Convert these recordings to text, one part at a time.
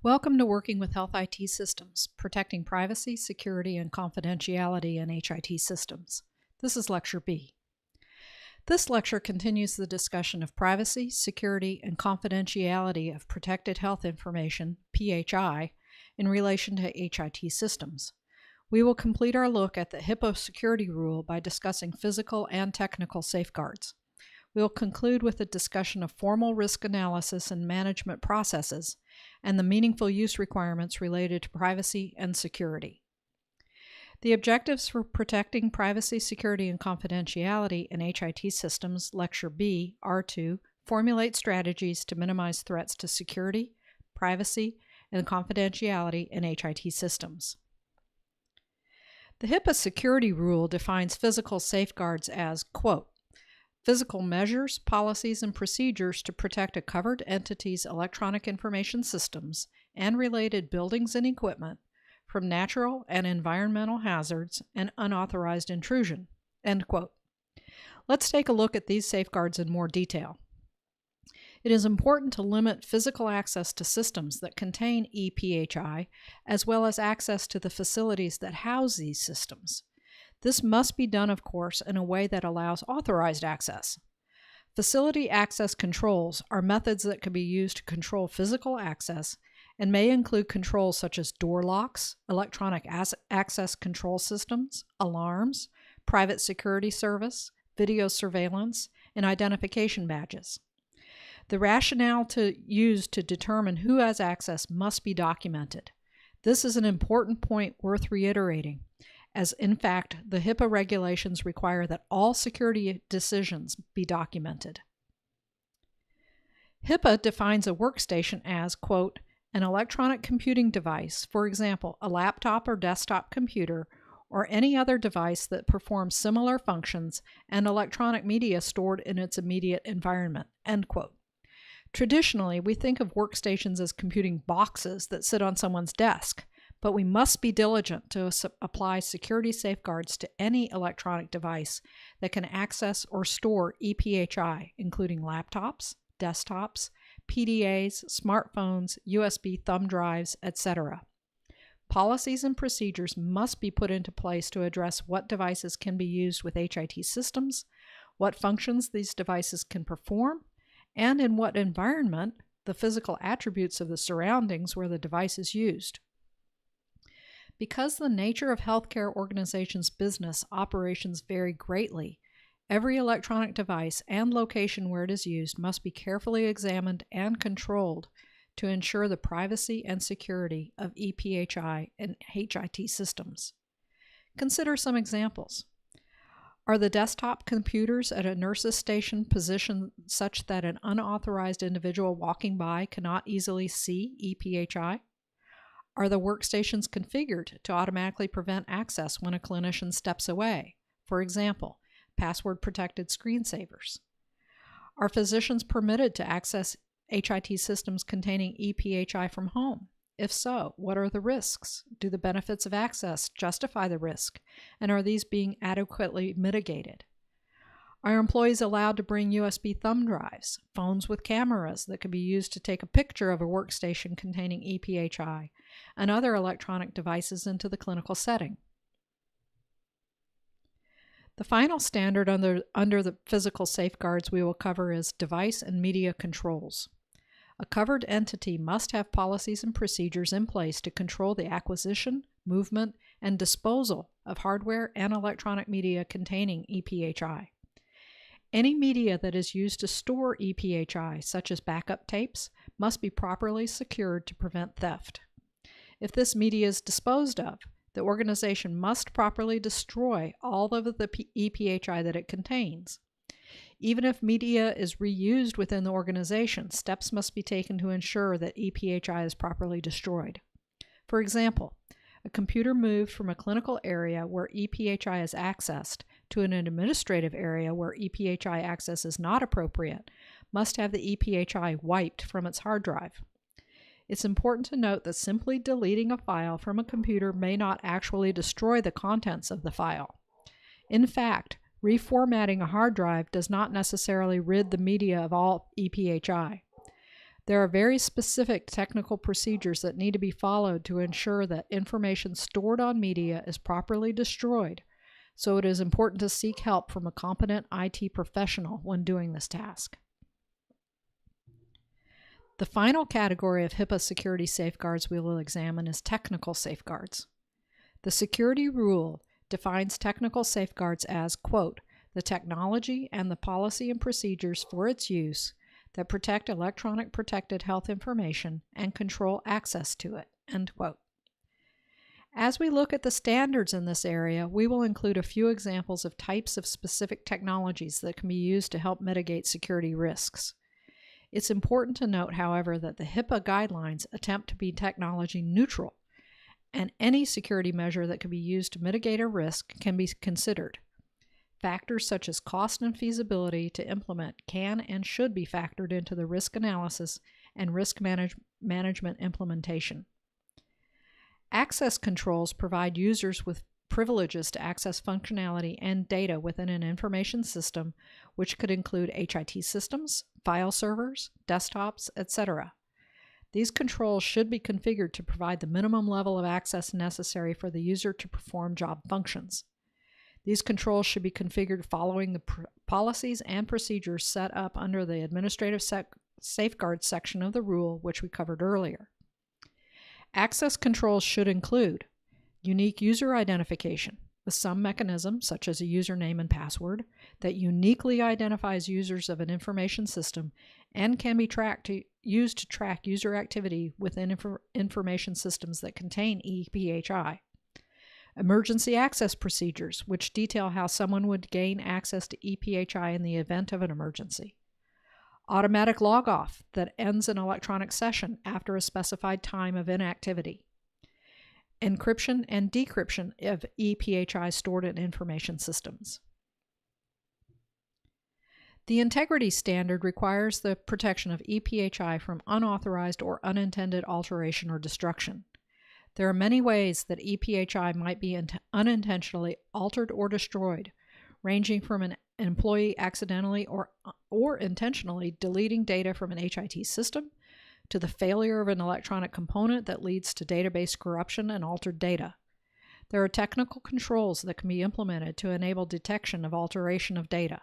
Welcome to Working with Health IT Systems, Protecting Privacy, Security, and Confidentiality in HIT Systems. This is Lecture B. This lecture continues the discussion of privacy, security, and confidentiality of protected health information, PHI, in relation to HIT systems. We will complete our look at the HIPAA security rule by discussing physical and technical safeguards. We will conclude with a discussion of formal risk analysis and management processes and the meaningful use requirements related to privacy and security. The objectives for protecting privacy, security, and confidentiality in HIT systems, Lecture B, are to formulate strategies to minimize threats to security, privacy, and confidentiality in HIT systems. The HIPAA security rule defines physical safeguards as, quote, physical measures, policies, and procedures to protect a covered entity's electronic information systems and related buildings and equipment from natural and environmental hazards and unauthorized intrusion, end quote. Let's take a look at these safeguards in more detail. It is important to limit physical access to systems that contain ePHI, as well as access to the facilities that house these systems. This must be done, of course, in a way that allows authorized access. Facility access controls are methods that can be used to control physical access and may include controls such as door locks, electronic access control systems, alarms, private security service, video surveillance, and identification badges. The rationale used to determine who has access must be documented. This is an important point worth reiterating, as in fact, the HIPAA regulations require that all security decisions be documented. HIPAA defines a workstation as, quote, an electronic computing device, for example, a laptop or desktop computer, or any other device that performs similar functions and electronic media stored in its immediate environment, end quote. Traditionally, we think of workstations as computing boxes that sit on someone's desk, but we must be diligent to apply security safeguards to any electronic device that can access or store ePHI, including laptops, desktops, PDAs, smartphones, USB thumb drives, etc. Policies and procedures must be put into place to address what devices can be used with HIT systems, what functions these devices can perform, and in what environment, the physical attributes of the surroundings where the device is used. Because the nature of healthcare organizations' business operations vary greatly, every electronic device and location where it is used must be carefully examined and controlled to ensure the privacy and security of ePHI and HIT systems. Consider some examples. Are the desktop computers at a nurse's station positioned such that an unauthorized individual walking by cannot easily see ePHI? Are the workstations configured to automatically prevent access when a clinician steps away? For example, password-protected screensavers. Are physicians permitted to access HIT systems containing ePHI from home? If so, what are the risks? Do the benefits of access justify the risk? And are these being adequately mitigated? Are employees allowed to bring USB thumb drives, phones with cameras that can be used to take a picture of a workstation containing ePHI, and other electronic devices into the clinical setting? The final standard under the physical safeguards we will cover is device and media controls. A covered entity must have policies and procedures in place to control the acquisition, movement, and disposal of hardware and electronic media containing ePHI. Any media that is used to store ePHI, such as backup tapes, must be properly secured to prevent theft. If this media is disposed of, the organization must properly destroy all of the ePHI that it contains. Even if media is reused within the organization, steps must be taken to ensure that ePHI is properly destroyed. For example, a computer moved from a clinical area where ePHI is accessed to an administrative area where ePHI access is not appropriate must have the ePHI wiped from its hard drive. It's important to note that simply deleting a file from a computer may not actually destroy the contents of the file. In fact, reformatting a hard drive does not necessarily rid the media of all ePHI. There are very specific technical procedures that need to be followed to ensure that information stored on media is properly destroyed, so it is important to seek help from a competent IT professional when doing this task. The final category of HIPAA security safeguards we will examine is technical safeguards. The security rule defines technical safeguards as, quote, the technology and the policy and procedures for its use that protect electronic protected health information and control access to it, end quote. As we look at the standards in this area, we will include a few examples of types of specific technologies that can be used to help mitigate security risks. It's important to note, however, that the HIPAA guidelines attempt to be technology neutral, and any security measure that can be used to mitigate a risk can be considered. Factors such as cost and feasibility to implement can and should be factored into the risk analysis and risk management implementation. Access controls provide users with privileges to access functionality and data within an information system, which could include HIT systems, file servers, desktops, etc. These controls should be configured to provide the minimum level of access necessary for the user to perform job functions. These controls should be configured following the policies and procedures set up under the Administrative Safeguards section of the rule, which we covered earlier. Access controls should include unique user identification with some mechanism, such as a username and password, that uniquely identifies users of an information system and can be used to track user activity within information systems that contain EPHI. Emergency access procedures, which detail how someone would gain access to EPHI in the event of an emergency. Automatic log-off that ends an electronic session after a specified time of inactivity. Encryption and decryption of EPHI stored in information systems. The integrity standard requires the protection of EPHI from unauthorized or unintended alteration or destruction. There are many ways that EPHI might be unintentionally altered or destroyed, ranging from an employee accidentally or intentionally deleting data from an HIT system to the failure of an electronic component that leads to database corruption and altered data. There are technical controls that can be implemented to enable detection of alteration of data.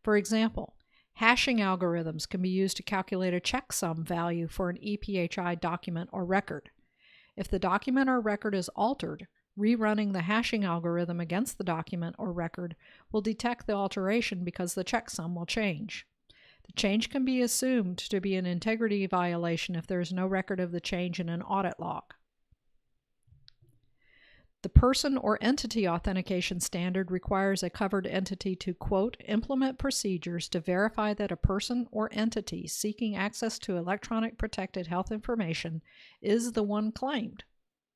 For example, hashing algorithms can be used to calculate a checksum value for an EPHI document or record. If the document or record is altered, rerunning the hashing algorithm against the document or record will detect the alteration because the checksum will change. The change can be assumed to be an integrity violation if there is no record of the change in an audit log. The person or entity authentication standard requires a covered entity to, quote, implement procedures to verify that a person or entity seeking access to electronic protected health information is the one claimed,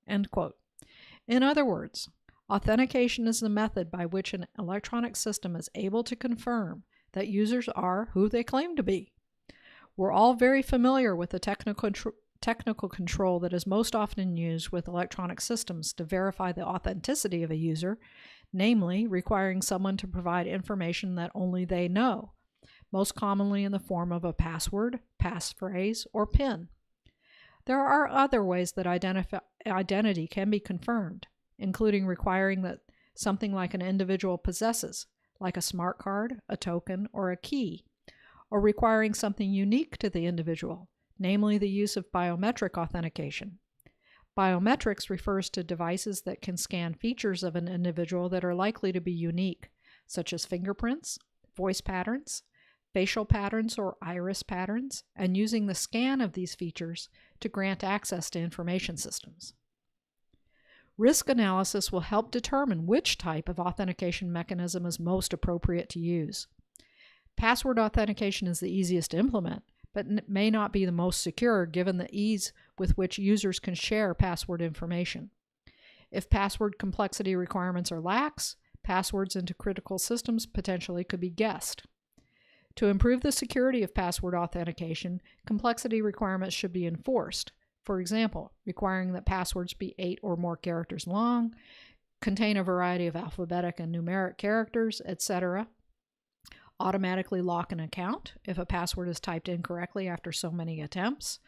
end quote. In other words, authentication is the method by which an electronic system is able to confirm that users are who they claim to be. We're all very familiar with the technical control that is most often used with electronic systems to verify the authenticity of a user, namely requiring someone to provide information that only they know, most commonly in the form of a password, passphrase, or PIN. There are other ways that identity can be confirmed, including requiring that something like an individual possesses, like a smart card, a token, or a key, or requiring something unique to the individual, namely the use of biometric authentication. Biometrics refers to devices that can scan features of an individual that are likely to be unique, such as fingerprints, voice patterns, facial patterns or iris patterns, and using the scan of these features to grant access to information systems. Risk analysis will help determine which type of authentication mechanism is most appropriate to use. Password authentication is the easiest to implement, but may not be the most secure given the ease with which users can share password information. If password complexity requirements are lax, passwords into critical systems potentially could be guessed. To improve the security of password authentication, complexity requirements should be enforced. For example, requiring that passwords be 8 or more characters long, contain a variety of alphabetic and numeric characters, etc. automatically lock an account if a password is typed incorrectly after so many attempts,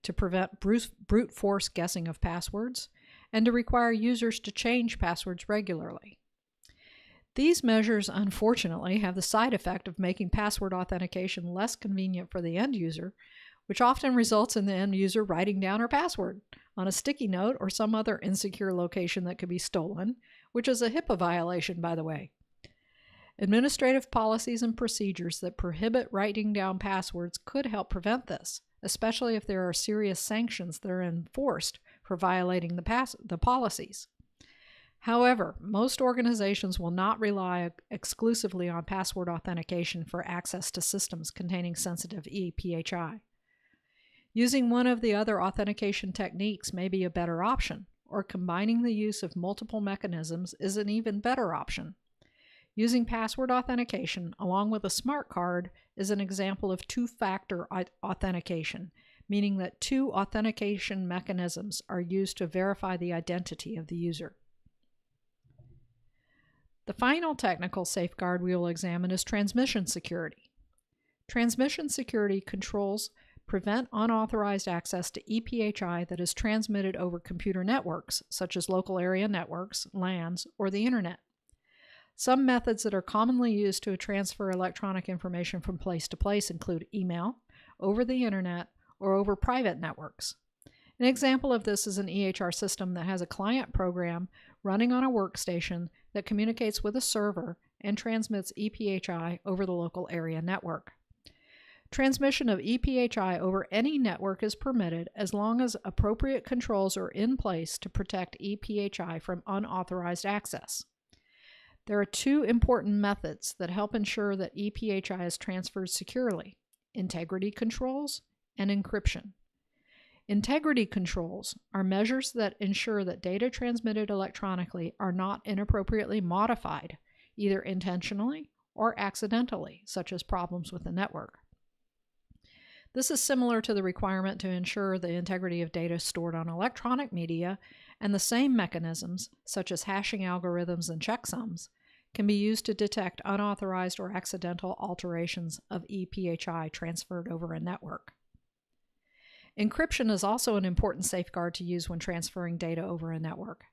to prevent brute force guessing of passwords, and to require users to change passwords regularly. These measures, unfortunately, have the side effect of making password authentication less convenient for the end user, which often results in the end user writing down her password on a sticky note or some other insecure location that could be stolen, which is a HIPAA violation, by the way. Administrative policies and procedures that prohibit writing down passwords could help prevent this, especially if there are serious sanctions that are enforced for violating the policies. However, most organizations will not rely exclusively on password authentication for access to systems containing sensitive ePHI. Using one of the other authentication techniques may be a better option, or combining the use of multiple mechanisms is an even better option. Using password authentication along with a smart card is an example of two-factor authentication, meaning that two authentication mechanisms are used to verify the identity of the user. The final technical safeguard we will examine is transmission security. Transmission security controls prevent unauthorized access to ePHI that is transmitted over computer networks, such as local area networks, LANs, or the Internet. Some methods that are commonly used to transfer electronic information from place to place include email, over the Internet, or over private networks. An example of this is an EHR system that has a client program running on a workstation that communicates with a server and transmits ePHI over the local area network. Transmission of ePHI over any network is permitted as long as appropriate controls are in place to protect ePHI from unauthorized access. There are two important methods that help ensure that ePHI is transferred securely: integrity controls and encryption. Integrity controls are measures that ensure that data transmitted electronically are not inappropriately modified, either intentionally or accidentally, such as problems with the network. This is similar to the requirement to ensure the integrity of data stored on electronic media, and the same mechanisms, such as hashing algorithms and checksums, can be used to detect unauthorized or accidental alterations of ePHI transferred over a network. Encryption is also an important safeguard to use when transferring data over a network.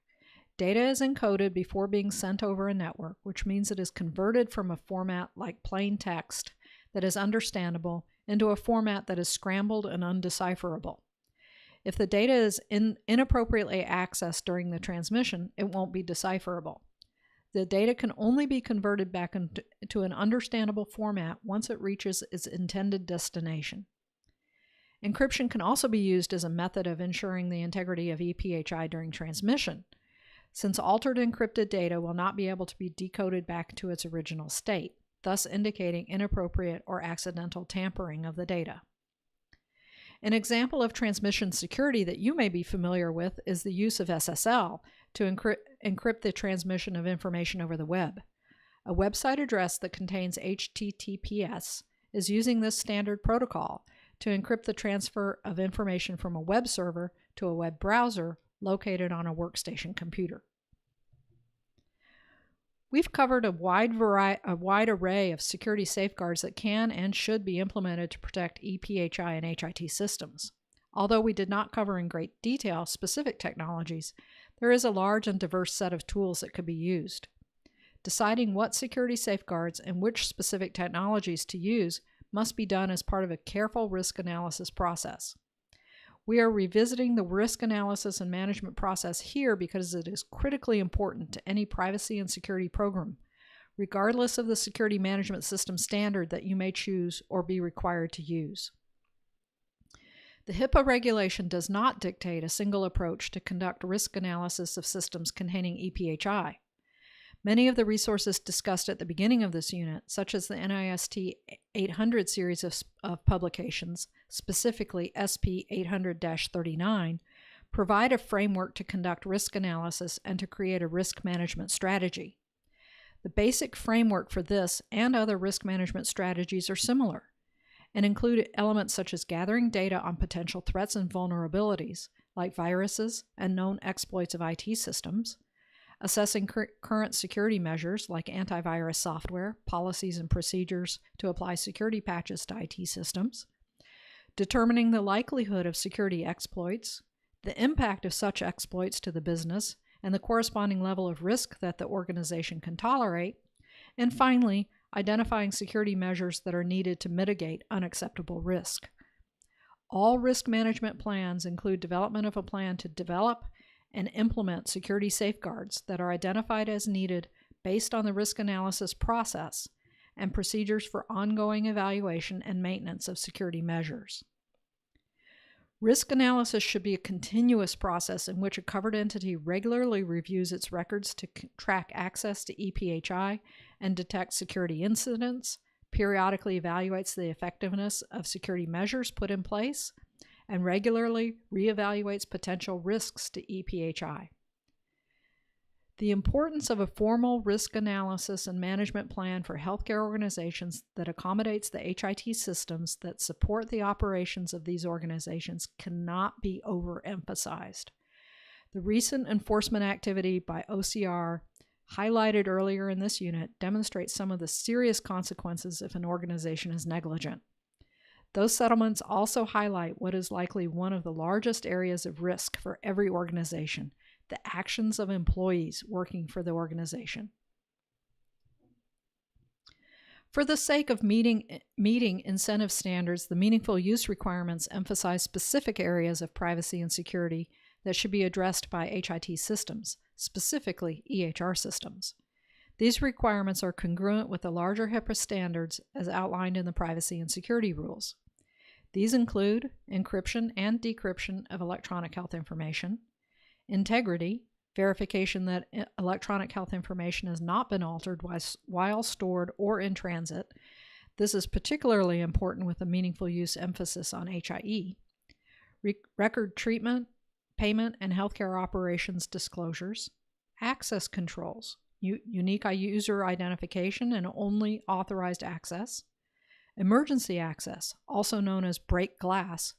Data is encoded before being sent over a network, which means it is converted from a format like plain text that is understandable into a format that is scrambled and undecipherable. If the data is inappropriately accessed during the transmission, it won't be decipherable. The data can only be converted back into an understandable format once it reaches its intended destination. Encryption can also be used as a method of ensuring the integrity of ePHI during transmission, since altered encrypted data will not be able to be decoded back to its original state, thus indicating inappropriate or accidental tampering of the data. An example of transmission security that you may be familiar with is the use of SSL to encrypt the transmission of information over the web. A website address that contains HTTPS is using this standard protocol to encrypt the transfer of information from a web server to a web browser located on a workstation computer. We've covered a wide array of security safeguards that can and should be implemented to protect ePHI and HIT systems. Although we did not cover in great detail specific technologies, there is a large and diverse set of tools that could be used. Deciding what security safeguards and which specific technologies to use must be done as part of a careful risk analysis process. We are revisiting the risk analysis and management process here because it is critically important to any privacy and security program, regardless of the security management system standard that you may choose or be required to use. The HIPAA regulation does not dictate a single approach to conduct risk analysis of systems containing ePHI. Many of the resources discussed at the beginning of this unit, such as the NIST 800 series of publications, specifically SP 800-39, provide a framework to conduct risk analysis and to create a risk management strategy. The basic framework for this and other risk management strategies are similar and include elements such as gathering data on potential threats and vulnerabilities, like viruses and known exploits of IT systems, assessing current security measures like antivirus software, policies, and procedures to apply security patches to IT systems, determining the likelihood of security exploits, the impact of such exploits to the business, and the corresponding level of risk that the organization can tolerate, and finally, identifying security measures that are needed to mitigate unacceptable risk. All risk management plans include development of a plan to develop and implement security safeguards that are identified as needed based on the risk analysis process and procedures for ongoing evaluation and maintenance of security measures. Risk analysis should be a continuous process in which a covered entity regularly reviews its records to track access to EPHI and detect security incidents, periodically evaluates the effectiveness of security measures put in place, and regularly reevaluates potential risks to EPHI. The importance of a formal risk analysis and management plan for healthcare organizations that accommodates the HIT systems that support the operations of these organizations cannot be overemphasized. The recent enforcement activity by OCR, highlighted earlier in this unit, demonstrates some of the serious consequences if an organization is negligent. Those settlements also highlight what is likely one of the largest areas of risk for every organization: the actions of employees working for the organization. For the sake of meeting incentive standards, the meaningful use requirements emphasize specific areas of privacy and security that should be addressed by HIT systems, specifically EHR systems. These requirements are congruent with the larger HIPAA standards as outlined in the privacy and security rules. These include encryption and decryption of electronic health information, integrity, verification that electronic health information has not been altered while stored or in transit. This is particularly important with a meaningful use emphasis on HIE. Record treatment, payment, and healthcare operations disclosures, access controls, unique user identification and only authorized access, emergency access, also known as break glass,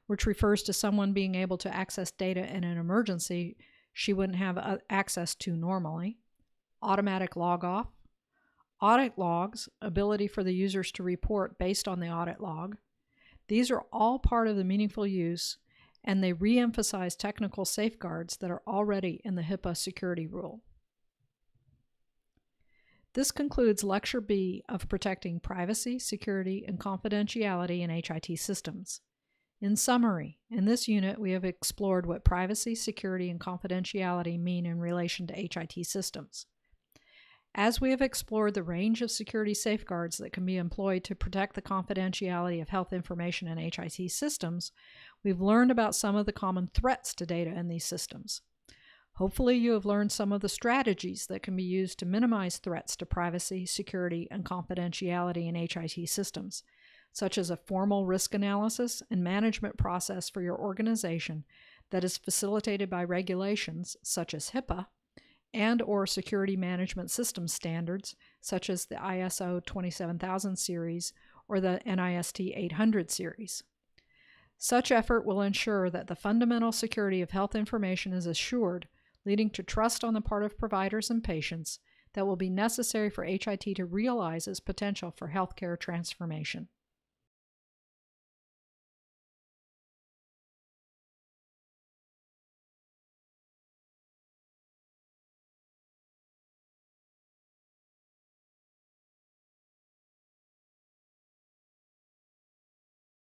which refers to someone being able to access data in an emergency she wouldn't have access to normally, automatic log off, audit logs, ability for the users to report based on the audit log. These are all part of the meaningful use, and they re-emphasize technical safeguards that are already in the HIPAA security rule. This concludes Lecture B of Protecting Privacy, Security, and Confidentiality in HIT Systems. In summary, in this unit we have explored what privacy, security, and confidentiality mean in relation to HIT systems. As we have explored the range of security safeguards that can be employed to protect the confidentiality of health information in HIT systems, we've learned about some of the common threats to data in these systems. Hopefully you have learned some of the strategies that can be used to minimize threats to privacy, security, and confidentiality in HIT systems, such as a formal risk analysis and management process for your organization that is facilitated by regulations such as HIPAA and/or security management system standards such as the ISO 27000 series or the NIST 800 series. Such effort will ensure that the fundamental security of health information is assured, leading to trust on the part of providers and patients that will be necessary for HIT to realize its potential for healthcare transformation.